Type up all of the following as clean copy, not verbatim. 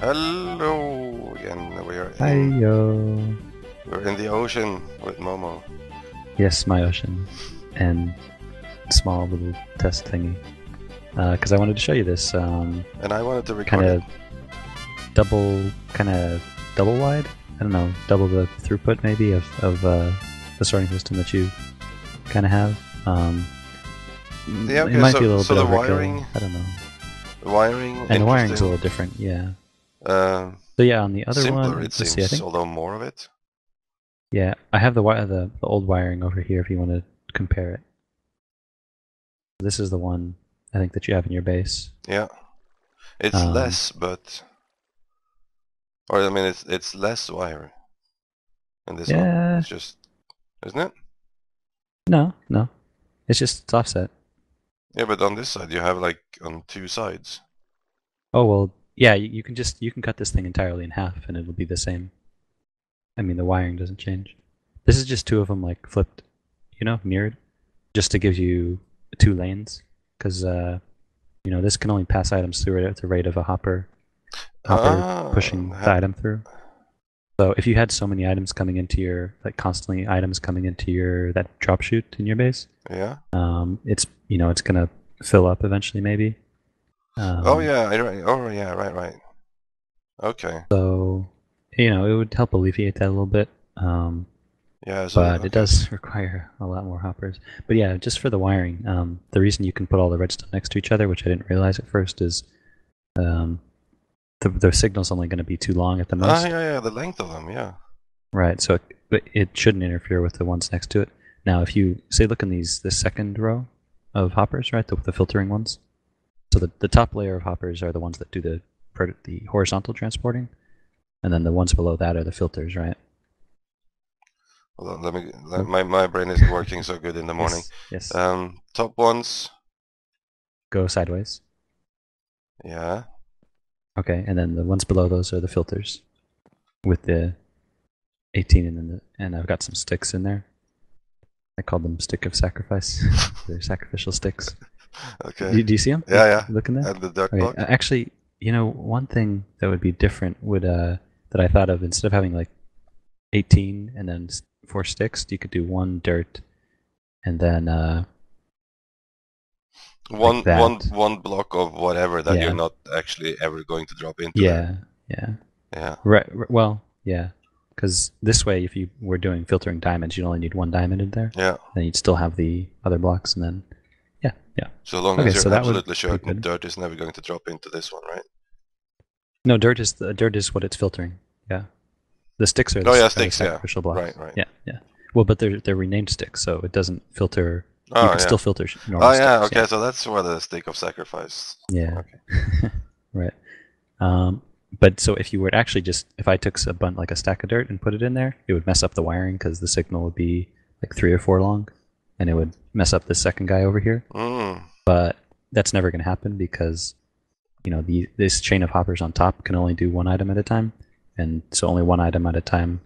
Hello again. We're in the ocean with Momo. Yes, my ocean and small little test thingy. Because I wanted to show you this. And I wanted to record it. Kind of double wide. I don't know, double the throughput maybe of the sorting system that you kind of have. Yeah, okay, it might be a little so bit the overkill. wiring. I don't know. The wiring. And the wiring's a little different, yeah. So yeah, on the other simpler, one, it seems, I think. Although more of it. Yeah, I have the old wiring over here if you want to compare it. This is the one I think that you have in your base. Yeah, it's less, but I mean it's less wire. And this one, it's just, isn't it? No, it's just offset. Yeah, but on this side you have like on two sides. Oh well, yeah. You can cut this thing entirely in half, and it'll be the same. I mean, the wiring doesn't change. This is just two of them like flipped, mirrored, just to give you two lanes, because this can only pass items through it at the rate of a hopper pushing the item through. So if you had so many items coming into your constantly items coming into your that drop chute in your base, yeah, it's it's gonna fill up eventually maybe. Right. Okay. So it would help alleviate that a little bit. But it does require a lot more hoppers. But yeah, just for the wiring, the reason you can put all the redstone next to each other, which I didn't realize at first, is the signal's only going to be too long at the most. The length of them, yeah. Right, so it shouldn't interfere with the ones next to it. Now, if you look in the second row of hoppers, right, the filtering ones. So the top layer of hoppers are the ones that do the horizontal transporting, and then the ones below that are the filters, right? Hold on, my brain isn't working so good in the morning. Yes. Top ones go sideways. Yeah. Okay, and then the ones below those are the filters, with the 18 and I've got some sticks in there. I call them stick of sacrifice. They're sacrificial sticks. Okay. Do you see them? Yeah. Look in there. And the dirt block. Actually, one thing that would be different would that I thought of, instead of having 18 and then 4 sticks, you could do 1 dirt and then one block of whatever that you're not actually ever going to drop into. Yeah. Right. Well, yeah. Because this way, if you were doing filtering diamonds, you'd only need 1 diamond in there. Yeah. Then you'd still have the other blocks, and then yeah. So long as you're absolutely certain dirt is never going to drop into this one, right? No, dirt is what it's filtering. Yeah. The sticks are the sticks, sacrificial blocks. Right. Yeah. Well, but they're renamed sticks, so it doesn't filter. You can still filter normal sticks. Okay, so that's where the stick of sacrifice. Yeah. Okay. Right. But so if you were actually if I took a stack of dirt and put it in there, it would mess up the wiring because the signal would be 3 or 4 long, and it would mess up the second guy over here. But that's never going to happen because this chain of hoppers on top can only do 1 item at a time. And so only 1 item at a time.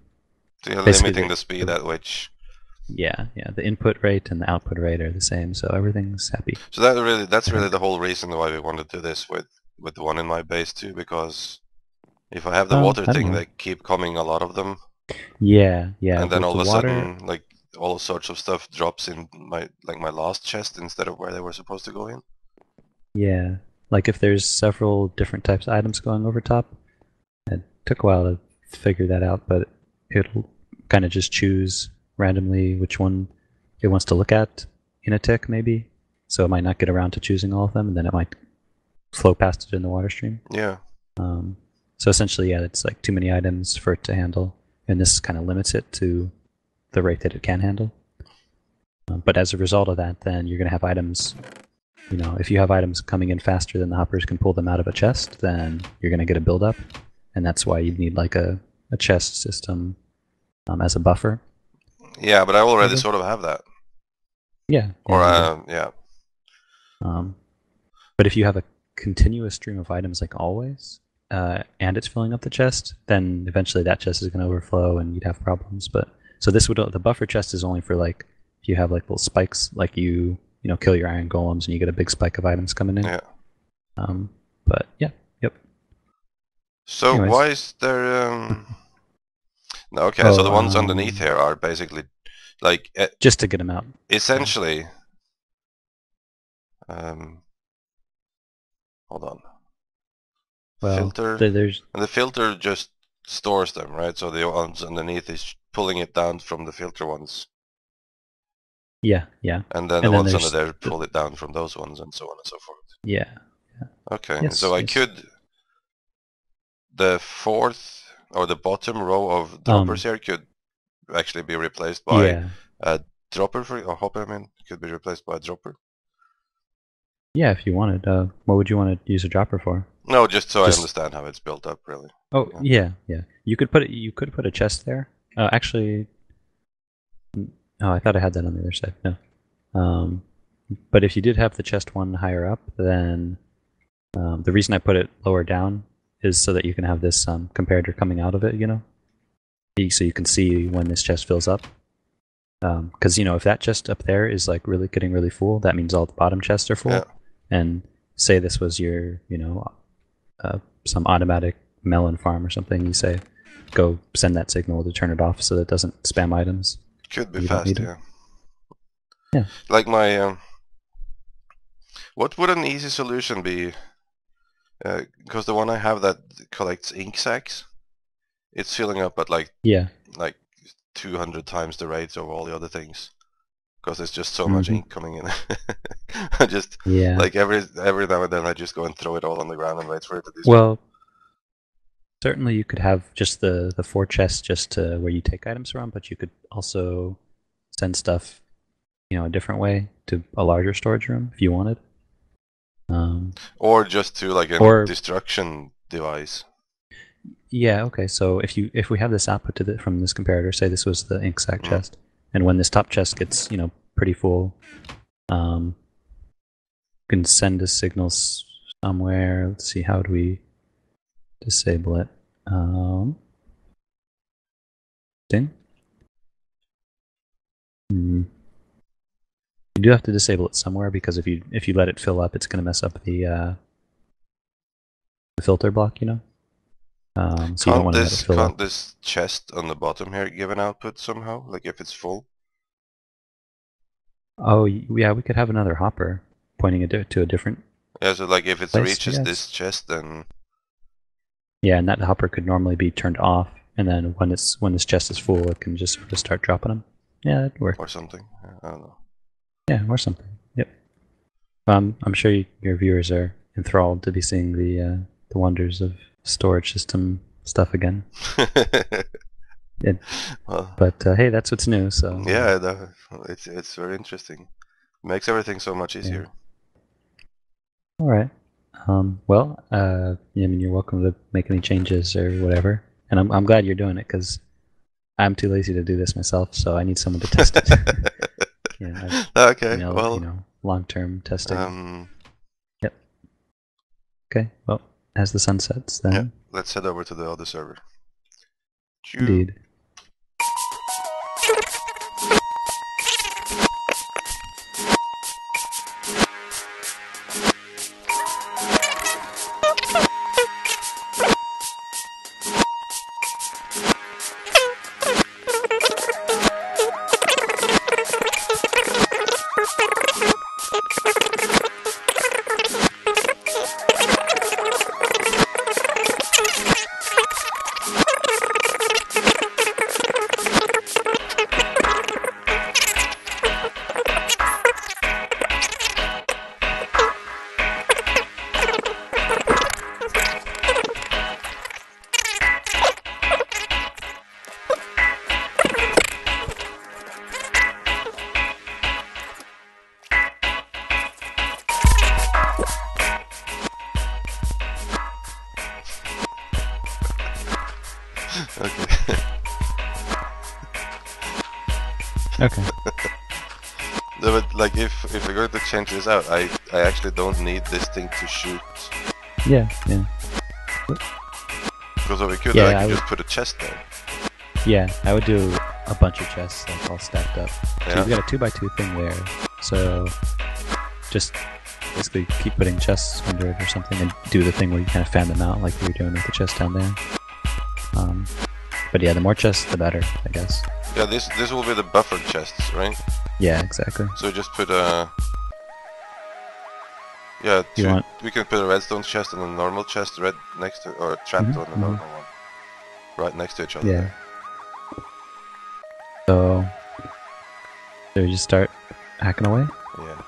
So you're limiting the speed at which. Yeah. The input rate and the output rate are the same, so everything's happy. So that's really the whole reason why we wanted to do this with the one in my base too, because if I have the water thing, they keep coming, a lot of them. Yeah. And then all of a sudden, all sorts of stuff drops in my last chest instead of where they were supposed to go in. Yeah. If there's several different types of items going over top. It took a while to figure that out, but it'll kind of just choose randomly which one it wants to look at in a tick, maybe. So it might not get around to choosing all of them, and then it might flow past it in the water stream. Yeah. So essentially, it's too many items for it to handle, and this kind of limits it to the rate that it can handle. But as a result of that, then you're going to have items. If you have items coming in faster than the hoppers can pull them out of a chest, then you're going to get a buildup. And that's why you need a chest system as a buffer. Yeah, but I already sort of have that. Yeah. Yeah. But if you have a continuous stream of items always, and it's filling up the chest, then eventually that chest is going to overflow and you'd have problems. But so the buffer chest is only for if you have little spikes, you kill your iron golems and you get a big spike of items coming in. Yeah. But yeah. So Anyways. why is there? No, okay. So the ones underneath here are basically like just to get them out. Essentially. Hold on. Well, filter. And the filter just stores them, right? So the ones underneath is pulling it down from the filter ones. Yeah. And then the ones under there pull it down from those ones, and so on and so forth. Yeah. Okay. Yes, so I could. The fourth or the bottom row of droppers here could actually be replaced by a dropper or hopper. I mean, could be replaced by a dropper. Yeah, if you wanted. What would you want to use a dropper for? No, just so I understand how it's built up, really. Oh, yeah. You could put a chest there. Actually, oh, I thought I had that on the other side. No. But if you did have the chest one higher up, then the reason I put it lower down is so that you can have this comparator coming out of it, so you can see when this chest fills up. Because if that chest up there is like really getting really full, that means all the bottom chests are full. Yeah. And say this was your, some automatic melon farm or something, you say, go send that signal to turn it off so that it doesn't spam items. Could be fast, yeah. Yeah. Like my, what would an easy solution be? Because the one I have that collects ink sacks, it's filling up at like 200 times the rate of all the other things. Because there's just so much ink coming in. I just like every now and then I just go and throw it all on the ground and wait for it to do something. Well, certainly you could have just the 4 chests just to where you take items from, but you could also send stuff, a different way to a larger storage room if you wanted. Or just to like a destruction device. Yeah. Okay. So if we have this output from this comparator, say this was the ink sac chest. And when this top chest gets, pretty full, you can send a signal somewhere. Let's see, how do we disable it? You do have to disable it somewhere because if you let it fill up, it's going to mess up the filter block. So you don't want to let it fill up. Can't this chest on the bottom here give an output somehow? Like if it's full? Oh, yeah, we could have another hopper pointing it to a different. Yeah, so like if it reaches this chest, then. Yeah, and that hopper could normally be turned off, and then when this chest is full, it can just sort of start dropping them. Yeah, that'd work. Or something. I don't know. Yeah, or something. Yep. I'm sure your viewers are enthralled to be seeing the wonders of storage system stuff again. But hey, that's what's new. So yeah, it's very interesting. It makes everything so much easier. Yeah. All right. Well, I mean, you're welcome to make any changes or whatever, and I'm glad you're doing it because I'm too lazy to do this myself, so I need someone to test it. Okay. Well, long-term testing. Yep. Okay. Well, as the sun sets, then. Yeah. Let's head over to the other server. Indeed. Okay. No, but like if we're going to change this out, I actually don't need this thing to shoot. Yeah. Because we could just put a chest there. Yeah, I would do a bunch of chests like all stacked up. So you've got a 2x2 thing there. So just basically keep putting chests under it or something, and do the thing where you kind of fan them out like you were doing with the chest down there. But yeah, the more chests, the better, I guess. Yeah, this will be the buffered chests, right? Yeah, exactly. So just put a... Yeah, we can put a redstone chest and a normal chest right next to, or trapped on the normal one, right next to each other. Yeah. So we just start hacking away. Yeah.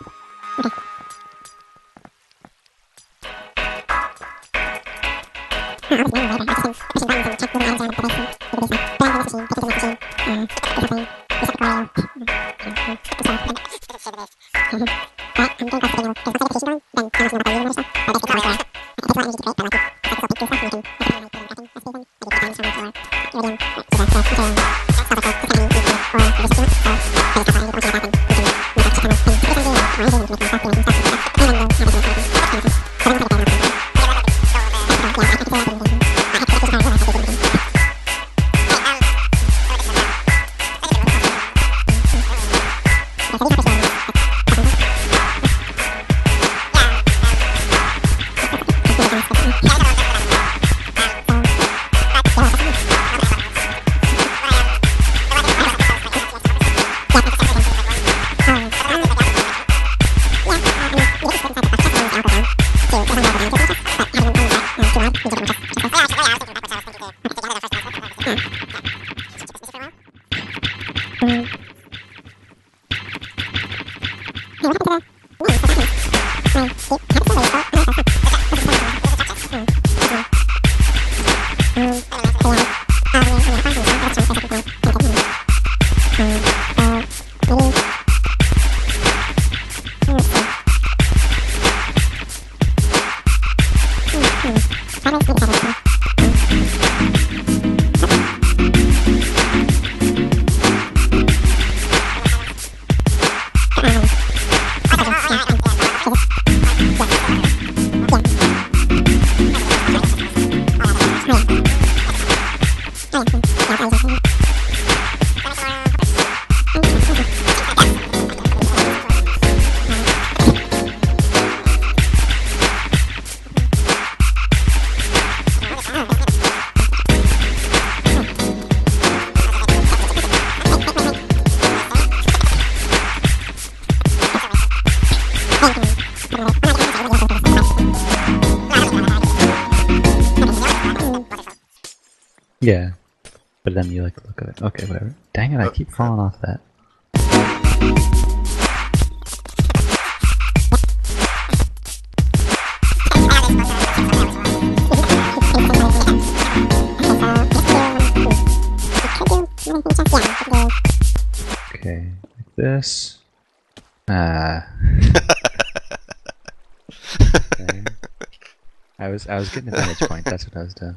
Yeah, but then you like the look of it. Okay, whatever. Dang it, I keep falling off that. Okay, like this. Okay. I was getting a vantage point, that's what I was doing.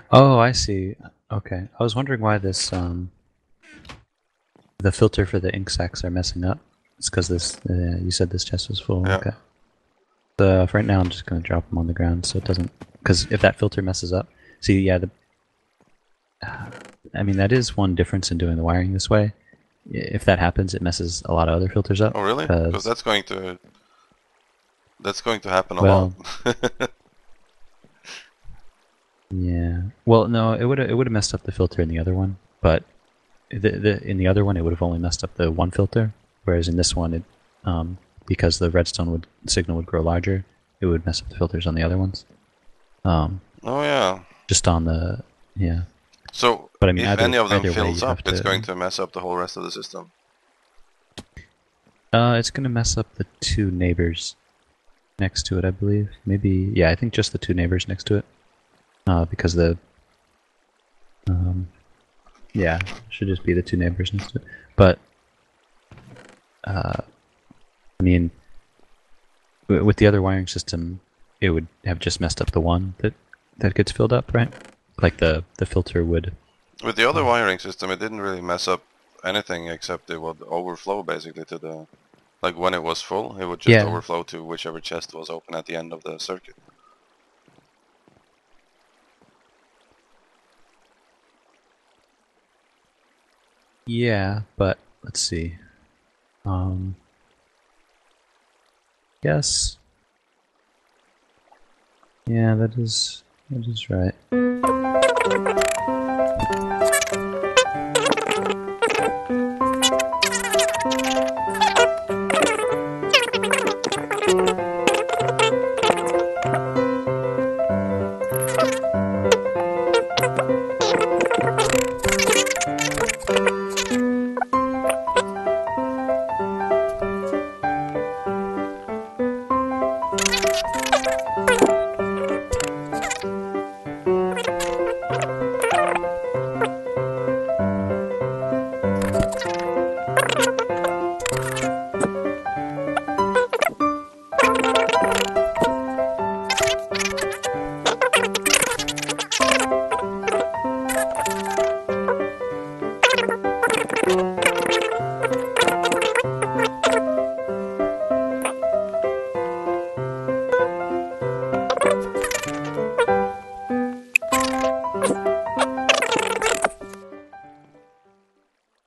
Oh, I see. Okay. I was wondering why this, the filter for the ink sacs are messing up. It's because this, you said this chest was full. Yeah. Okay. So for right now, I'm just going to drop them on the ground so it doesn't, because if that filter messes up, see, yeah, I mean, that is one difference in doing the wiring this way. If that happens, it messes a lot of other filters up. Oh, really? Because that's going to happen a lot. Yeah. Well, no, it would have messed up the filter in the other one. but in the other one, it would have only messed up the one filter, whereas in this one, because the redstone signal would grow larger, it would mess up the filters on the other ones. Oh yeah. Just on the So, but I mean, if any of them way, fills up, it's going to mess up the whole rest of the system. It's going to mess up the two neighbors next to it, I believe. Maybe, yeah, I think just the two neighbors next to it. Because yeah, it should just be the two neighbors next to it. But, I mean, with the other wiring system, it would have just messed up the one that gets filled up, right? Like the filter would. With the other wiring system, it didn't really mess up anything except it would overflow basically to the, like when it was full, it would just overflow to whichever chest was open at the end of the circuit. Yeah, but let's see. Yes. Yeah, that is right.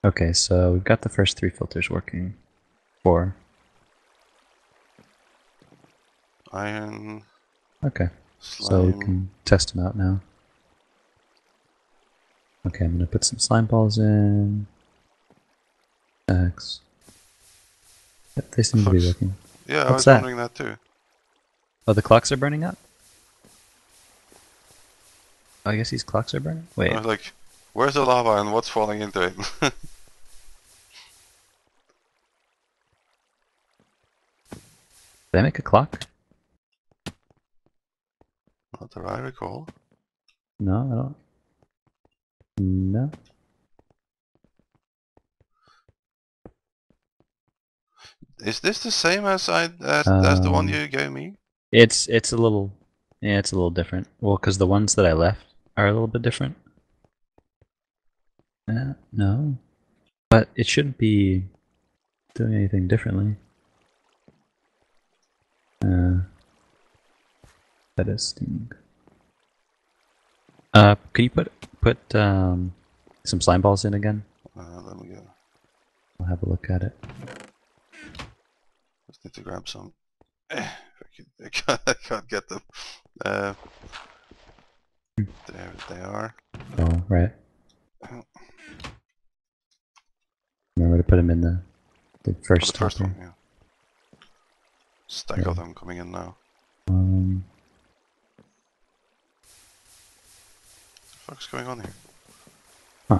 Okay, so we've got the first three filters working. 4. Iron. Okay, Slime. so we can test them out now. Okay, I'm gonna put some slime balls in. X. Yep, they seem to be working. Yeah, I was wondering that too. Oh, the clocks are burning up? Oh, I guess these clocks are burning? Wait. I was like, where's the lava and what's falling into it? Did I make a clock? Not that I recall. No, I don't. No. Is this the same as the one you gave me? It's a little, yeah, it's a little different. Well, because the ones that I left are a little bit different. No, but it shouldn't be doing anything differently. That is sting. Can you put some slime balls in again? Let me go. I'll have a look at it. Just need to grab some. I can't get them. There they are. Oh, right. Remember to put them in the first one, yeah. Stack of them coming in now. What the fuck's going on here? Huh.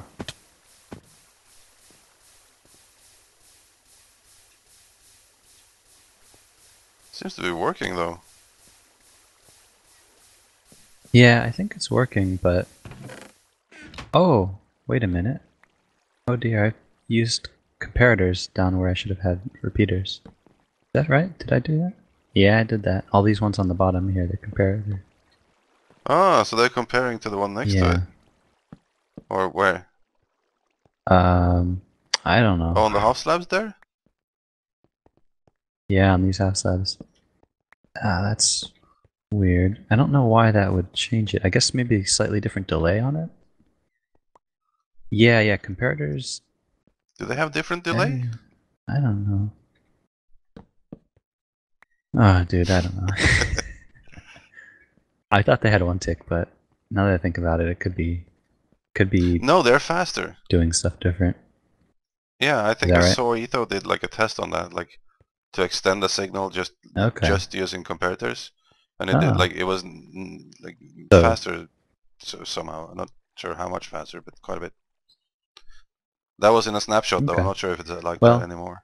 Seems to be working though. Yeah, I think it's working, but... Oh, wait a minute. Oh dear, I used comparators down where I should have had repeaters. Is that right? Did I do that? Yeah, I did that. All these ones on the bottom here, they're comparators. Ah, so they're comparing to the one next to it? Or where? I don't know. Oh, on the half slabs there? Yeah, on these half slabs. Ah, that's weird. I don't know why that would change it. I guess maybe slightly different delay on it? Yeah, comparators... Do they have different delay? I don't know. Oh, dude, I don't know. I thought they had one tick, but now that I think about it, it could be Could be. No, they're faster. Doing stuff different. Yeah, I think I right? saw Etho did like a test on that, like to extend the signal just using comparators, and it was like faster somehow. I'm not sure how much faster, but quite a bit. That was in a snapshot though. I'm not sure if it's like that anymore.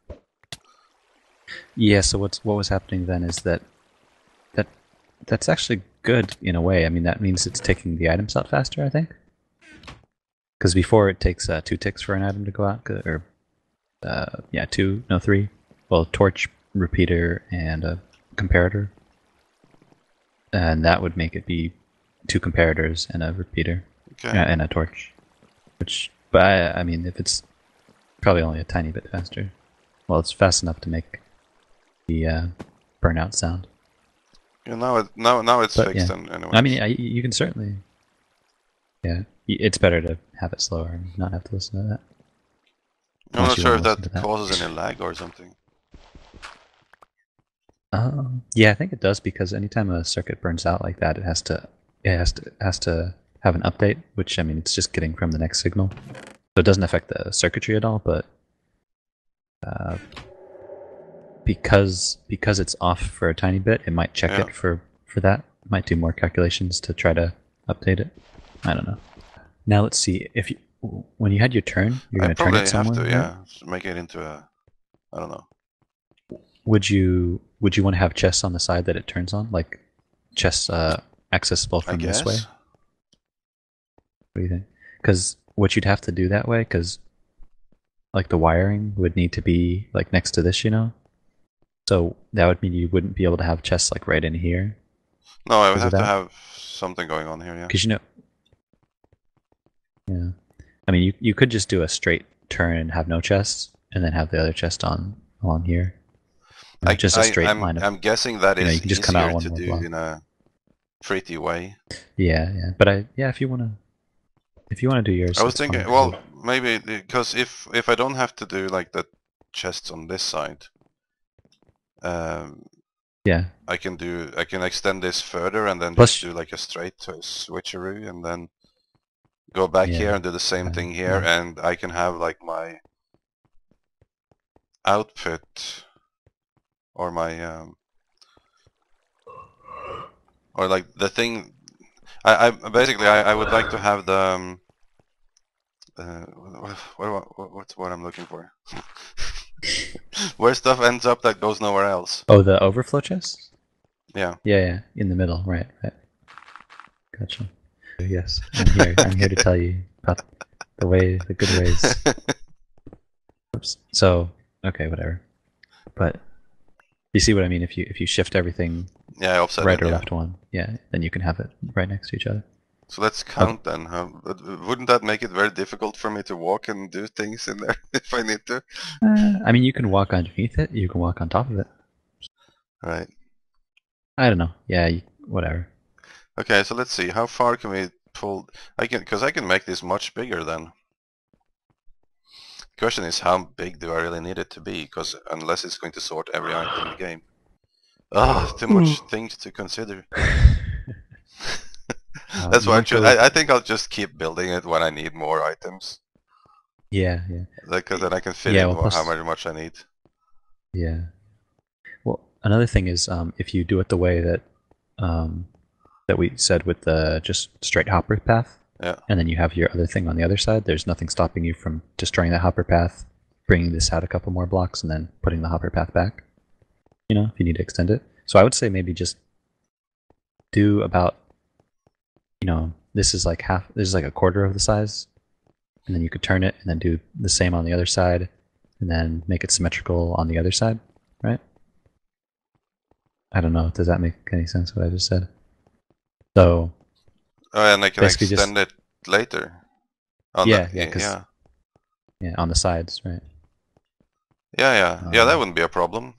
Yeah. So what was happening then is that's actually good in a way. I mean, that means it's taking the items out faster, I think. Because before it takes 2 ticks for an item to go out, or 3. Well, torch, repeater, and a comparator, and that would make it be 2 comparators and a repeater, and a torch. But I mean, if it's probably only a tiny bit faster, well, it's fast enough to make the burnout sound. Yeah, now it's fixed anyway. I mean, you can certainly. Yeah, it's better to have it slower and not have to listen to that. I'm not sure if that causes any lag or something. Yeah, I think it does, because anytime a circuit burns out like that, it has to have an update, which, I mean, it's just getting from the next signal. So it doesn't affect the circuitry at all, but because it's off for a tiny bit, it might check it for that. It might do more calculations to try to update it. I don't know. Now let's see, if you, when you had your turn, you're going to turn it somewhere. Probably have to, right? Make it into a, I don't know. Would you want to have chests on the side that it turns on, like chests accessible from this way? What do you think? Because what you'd have to do that way, because like the wiring would need to be like next to this, you know. So that would mean you wouldn't be able to have chests like right in here. No, I would have to have something going on here, yeah. Because yeah, I mean, you could just do a straight turn and have no chests, and then have the other chest along here. Just a straight line. I'm guessing that is you can just come out to do in a pretty way. Yeah, but if you want to do yours, I was thinking, well, maybe because if I don't have to do like the chests on this side, I can extend this further and then just do like a straight switcheroo, and then go back here and do the same thing here, and I can have like my output or my or like the thing. I basically I would like to have the what's what I'm looking for? Where stuff ends up that goes nowhere else. Oh, the overflow chest? Yeah. Yeah, in the middle, right. Gotcha. Yes, I'm here to tell you about the good ways. Oops. So, okay, whatever. But you see what I mean? If you shift everything right or left one, then you can have it right next to each other. So let's count then. Wouldn't that make it very difficult for me to walk and do things in there if I need to? I mean, you can walk underneath it. You can walk on top of it. Right. I don't know. Yeah, whatever. Okay, so let's see. How far can we pull? Because I can make this much bigger then. The question is, how big do I really need it to be? Because unless it's going to sort every item in the game. Too much things to consider. That's why I think I'll just keep building it when I need more items. Yeah. Because then I can fit in how much I need. Yeah. Well, another thing is, if you do it the way that that we said with the just straight hopper path, and then you have your other thing on the other side, there's nothing stopping you from destroying that hopper path, bringing this out a couple more blocks, and then putting the hopper path back. You know, if you need to extend it. So I would say maybe just do about, this is like a quarter of the size, and then you could turn it and then do the same on the other side, and then make it symmetrical on the other side, right? I don't know. Does that make any sense, what I just said? So... and I can extend it later. On the sides, right? Yeah, that wouldn't be a problem.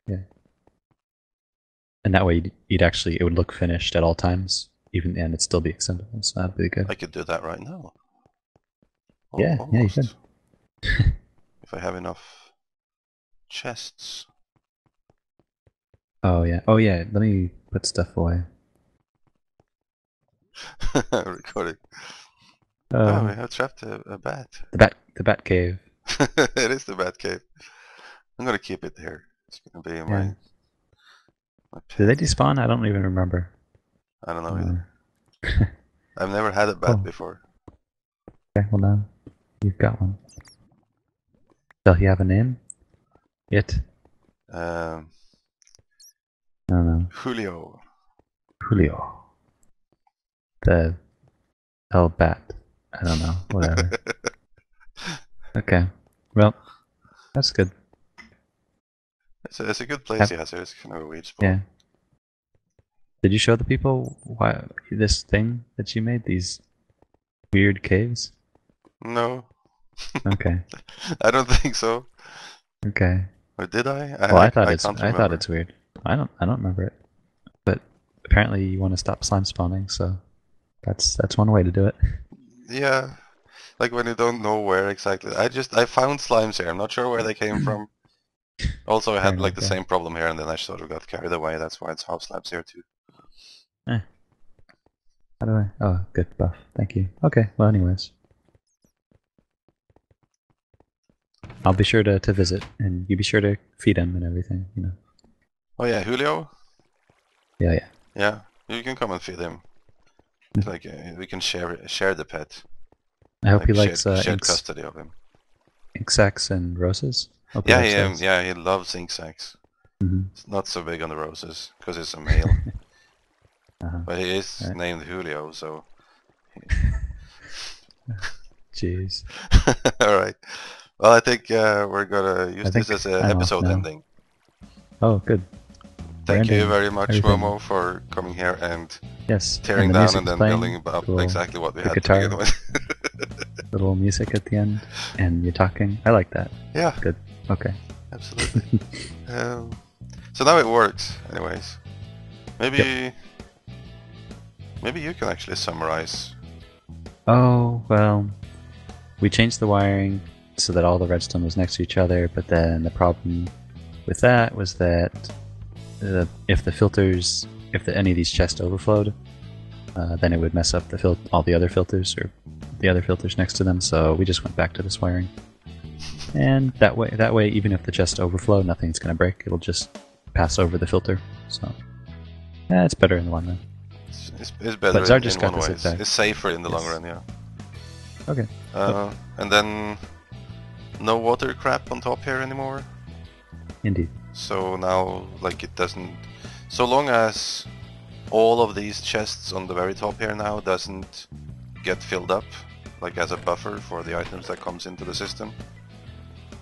Yeah. And that way it would look finished at all times, and it'd still be extendable, so that'd be good. I could do that right now. Yeah, you could. If I have enough chests. Oh yeah, let me put stuff away. Recording. Oh, we have trapped a bat. The bat cave. It is the bat cave. I'm gonna keep it here. It's gonna be my Do they despawn? I don't even remember. I don't know either. I've never had a bat before. Okay, well now you've got one. Does he have a name? It? I don't know. Julio. The bat. I don't know. Whatever. Okay. Well, that's good. It's a good place he has here. It's kind of a weird spot. Yeah. Did you show the people why this thing that you made? These weird caves? No. Okay. I don't think so. Okay. Or did I? I thought it's weird. I don't remember it. But apparently you want to stop slime spawning, so that's one way to do it. Yeah. Like when you don't know where exactly. I found slimes here. I'm not sure where they came from. Also, I had like the same problem here, and then I sort of got carried away. That's why it's half slabs here too. How do I? Oh, good buff. Thank you. Okay. Well, anyways, I'll be sure to visit, and you be sure to feed him and everything. You know. Oh yeah, Julio. Yeah. Yeah, you can come and feed him. Like we can share the pet. I hope he likes shared custody of him. Ink sacs and roses. Yeah, he loves ink sacs. It's not so big on the roses because he's a male. But he is named Julio, so. Jeez. All right. Well, I think we're gonna use this as an episode ending. Oh, good. Thank you very much, Momo, for coming here and tearing down and then building up exactly what we had to begin with. Little music at the end, and you're talking. I like that. Yeah. Good. Okay. Absolutely. So now it works, anyways. Maybe you can actually summarize. Oh, well, we changed the wiring so that all the redstone was next to each other, but then the problem with that was that if any of these chests overflowed, then it would mess up all the other filters, or the other filters next to them, so we just went back to this wiring. And that way, even if the chests overflow, nothing's going to break. It'll just pass over the filter. So, yeah, it's better in the long run. It's better but Zzar in one way. It's safer in the long run, yeah. Okay. And then no water crap on top here anymore. Indeed. So now, like, it doesn't... So long as all of these chests on the very top here now doesn't get filled up, like as a buffer for the items that comes into the system,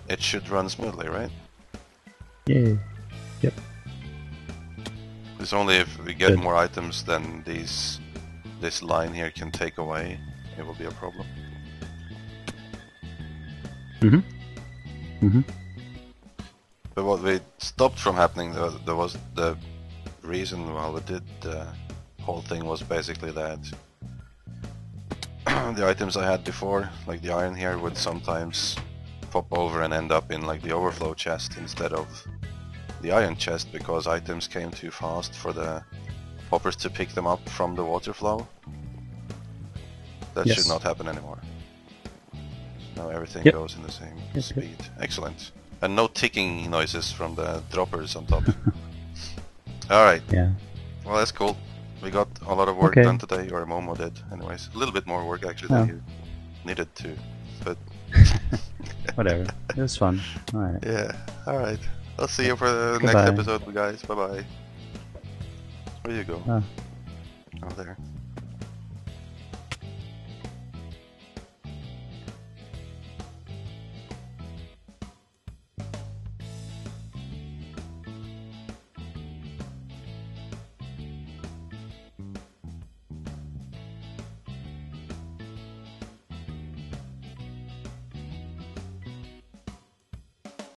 it should run smoothly, right? Yay. Yep. It's only if we get more items than this line here can take away, it will be a problem. But what we stopped from happening, there was the reason why we did the whole thing was basically that the items I had before, like the iron here, would sometimes pop over and end up in like the overflow chest instead of the iron chest because items came too fast for the poppers to pick them up from the water flow. That should not happen anymore. Now everything goes in the same speed. Excellent. And no ticking noises from the droppers on top. Alright. Yeah. Well, that's cool. We got a lot of work done today, or Momo did, anyways. A little bit more work actually than you needed to, but... Whatever. It was fun. Alright. Yeah, alright. I'll see you for the next episode, guys. Bye-bye. Where do you go? Oh, there.